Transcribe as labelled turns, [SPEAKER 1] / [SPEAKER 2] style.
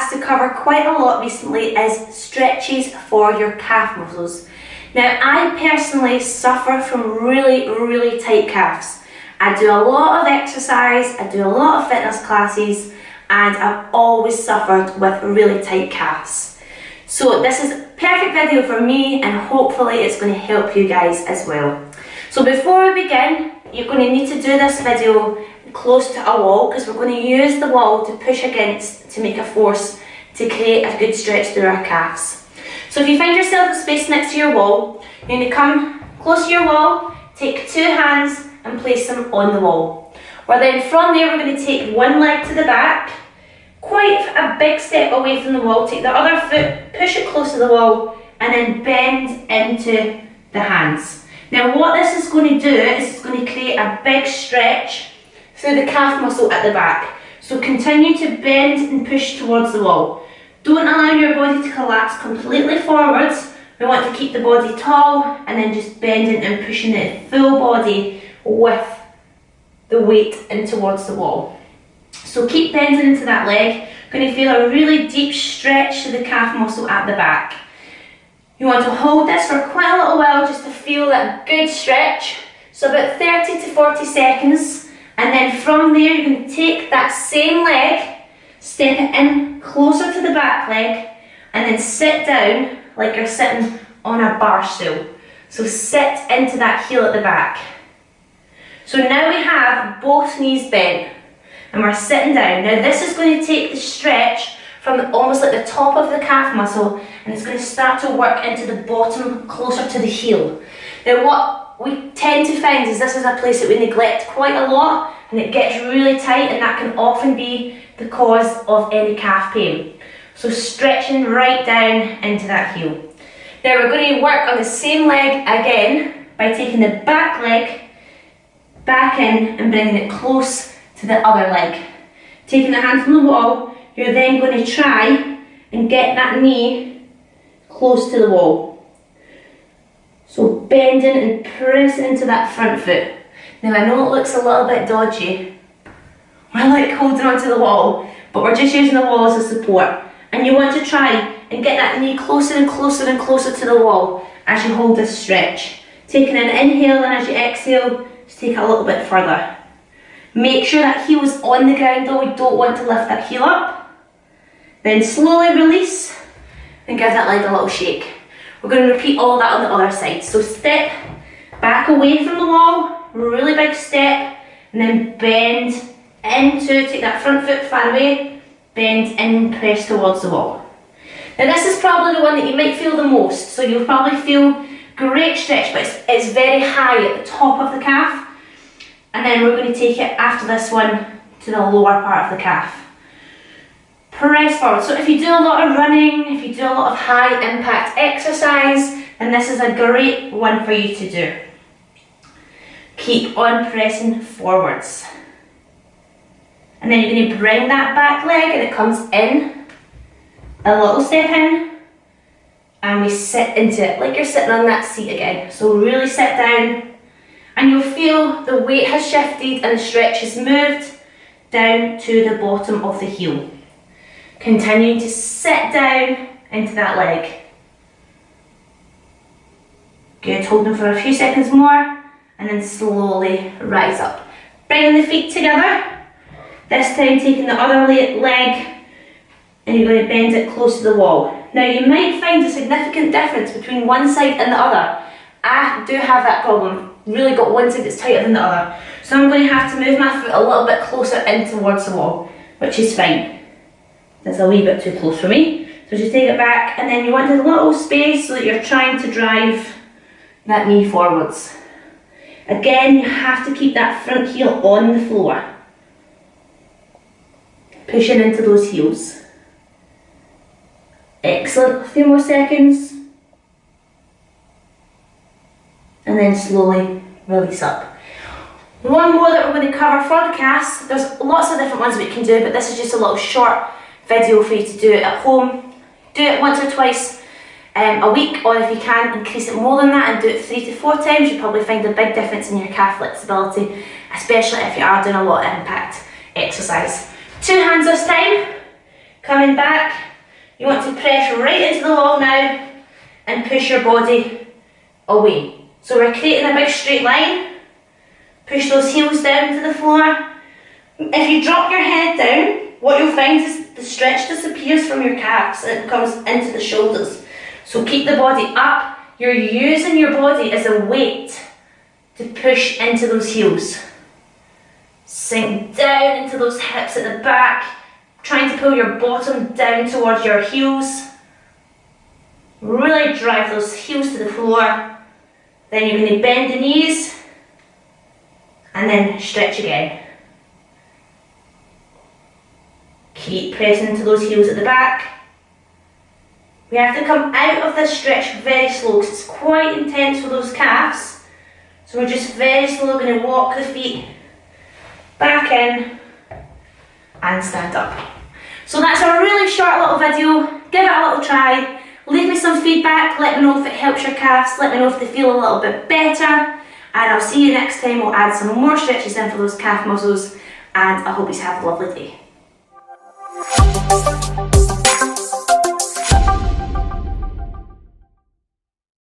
[SPEAKER 1] asked to cover quite a lot recently is stretches for your calf muscles. Now, I personally suffer from really tight calves. I do a lot of exercise, I do a lot of fitness classes, and I've always suffered with really tight calves. So this is a perfect video for me, and hopefully it's going to help you guys as well. So before we begin, you're going to need to do this video close to a wall, because we're going to use the wall to push against to make a force to create a good stretch through our calves. So if you find yourself in space next to your wall, you're going to come close to your wall, take two hands and place them on the wall. Well, then from there we're going to take one leg to the back, quite a big step away from the wall, take the other foot, push it close to the wall, and then bend into the hands. Now what this is going to do is it's going to create a big stretch through the calf muscle at the back. So continue to bend and push towards the wall. Don't allow your body to collapse completely forwards. We want to keep the body tall and then just bending and pushing the full body with the weight in towards the wall. So keep bending into that leg. Going to feel a really deep stretch to the calf muscle at the back. You want to hold this for quite a little while just to feel that good stretch. So about 30 to 40 seconds. And then from there you're going to take that same leg, step it in closer to the back leg, and then sit down like you're sitting on a bar stool. So sit into that heel at the back. So now we have both knees bent and we're sitting down. Now this is going to take the stretch from almost like the top of the calf muscle, and it's going to start to work into the bottom closer to the heel. Now what we tend to find is this is a place that we neglect quite a lot, and it gets really tight, and that can often be the cause of any calf pain. So stretching right down into that heel. Now we're going to work on the same leg again by taking the back leg back in and bringing it close to the other leg. Taking the hand from the wall, you're then going to try and get that knee close to the wall. So bending and pressing into that front foot. Now I know it looks a little bit dodgy. We're like holding onto the wall, but we're just using the wall as a support. And you want to try and get that knee closer and closer and closer to the wall as you hold this stretch. Taking an inhale, and as you exhale, just take it a little bit further. Make sure that heel is on the ground though, we don't want to lift that heel up. Then slowly release and give that leg a little shake. We're going to repeat all that on the other side. So step back away from the wall, really big step, and then bend into, take that front foot far away, bend in, press towards the wall. Now this is probably the one that you might feel the most, so you'll probably feel great stretch, but it's very high at the top of the calf. And then we're going to take it after this one to the lower part of the calf. Press forward. So if you do a lot of running, if you do a lot of high impact exercise, then this is a great one for you to do. Keep on pressing forwards. And then you're going to bring that back leg and it comes in, a little step in, and we sit into it like you're sitting on that seat again. So really sit down and you'll feel the weight has shifted and the stretch has moved down to the bottom of the heel. Continuing to sit down into that leg. Good, holding for a few seconds more and then slowly rise up. Bringing the feet together. This time taking the other leg and you're going to bend it close to the wall. Now you might find a significant difference between one side and the other. I do have that problem. Really got one side that's tighter than the other. So I'm going to have to move my foot a little bit closer in towards the wall, which is fine. That's a wee bit too close for me. So just take it back, and then you want a little space so that you're trying to drive that knee forwards. Again, you have to keep that front heel on the floor. Pushing into those heels. Excellent, a few more seconds. And then slowly release up. One more that we're going to cover for the calves. There's lots of different ones we can do, but this is just a little short video for you to do it at home. Do it once or twice a week, or if you can increase it more than that and do it 3 to 4 times, you'll probably find a big difference in your calf flexibility, especially if you are doing a lot of impact exercise. Two hands this time. Coming back, you want to press right into the wall now and push your body away. So we're creating a big straight line. Push those heels down to the floor. If you drop your head down, what you'll find is the stretch disappears from your calves and it comes into the shoulders. So keep the body up. You're using your body as a weight to push into those heels. Sink down into those hips at the back, trying to pull your bottom down towards your heels. Really drive those heels to the floor. Then you're going to bend the knees and then stretch again. Keep pressing into those heels at the back. We have to come out of this stretch very slow because it's quite intense for those calves. So we're just very slow going to walk the feet back in and stand up. So that's a really short little video. Give it a little try. Leave me some feedback. Let me know if it helps your calves. Let me know if they feel a little bit better. And I'll see you next time. We'll add some more stretches in for those calf muscles. And I hope you have a lovely day.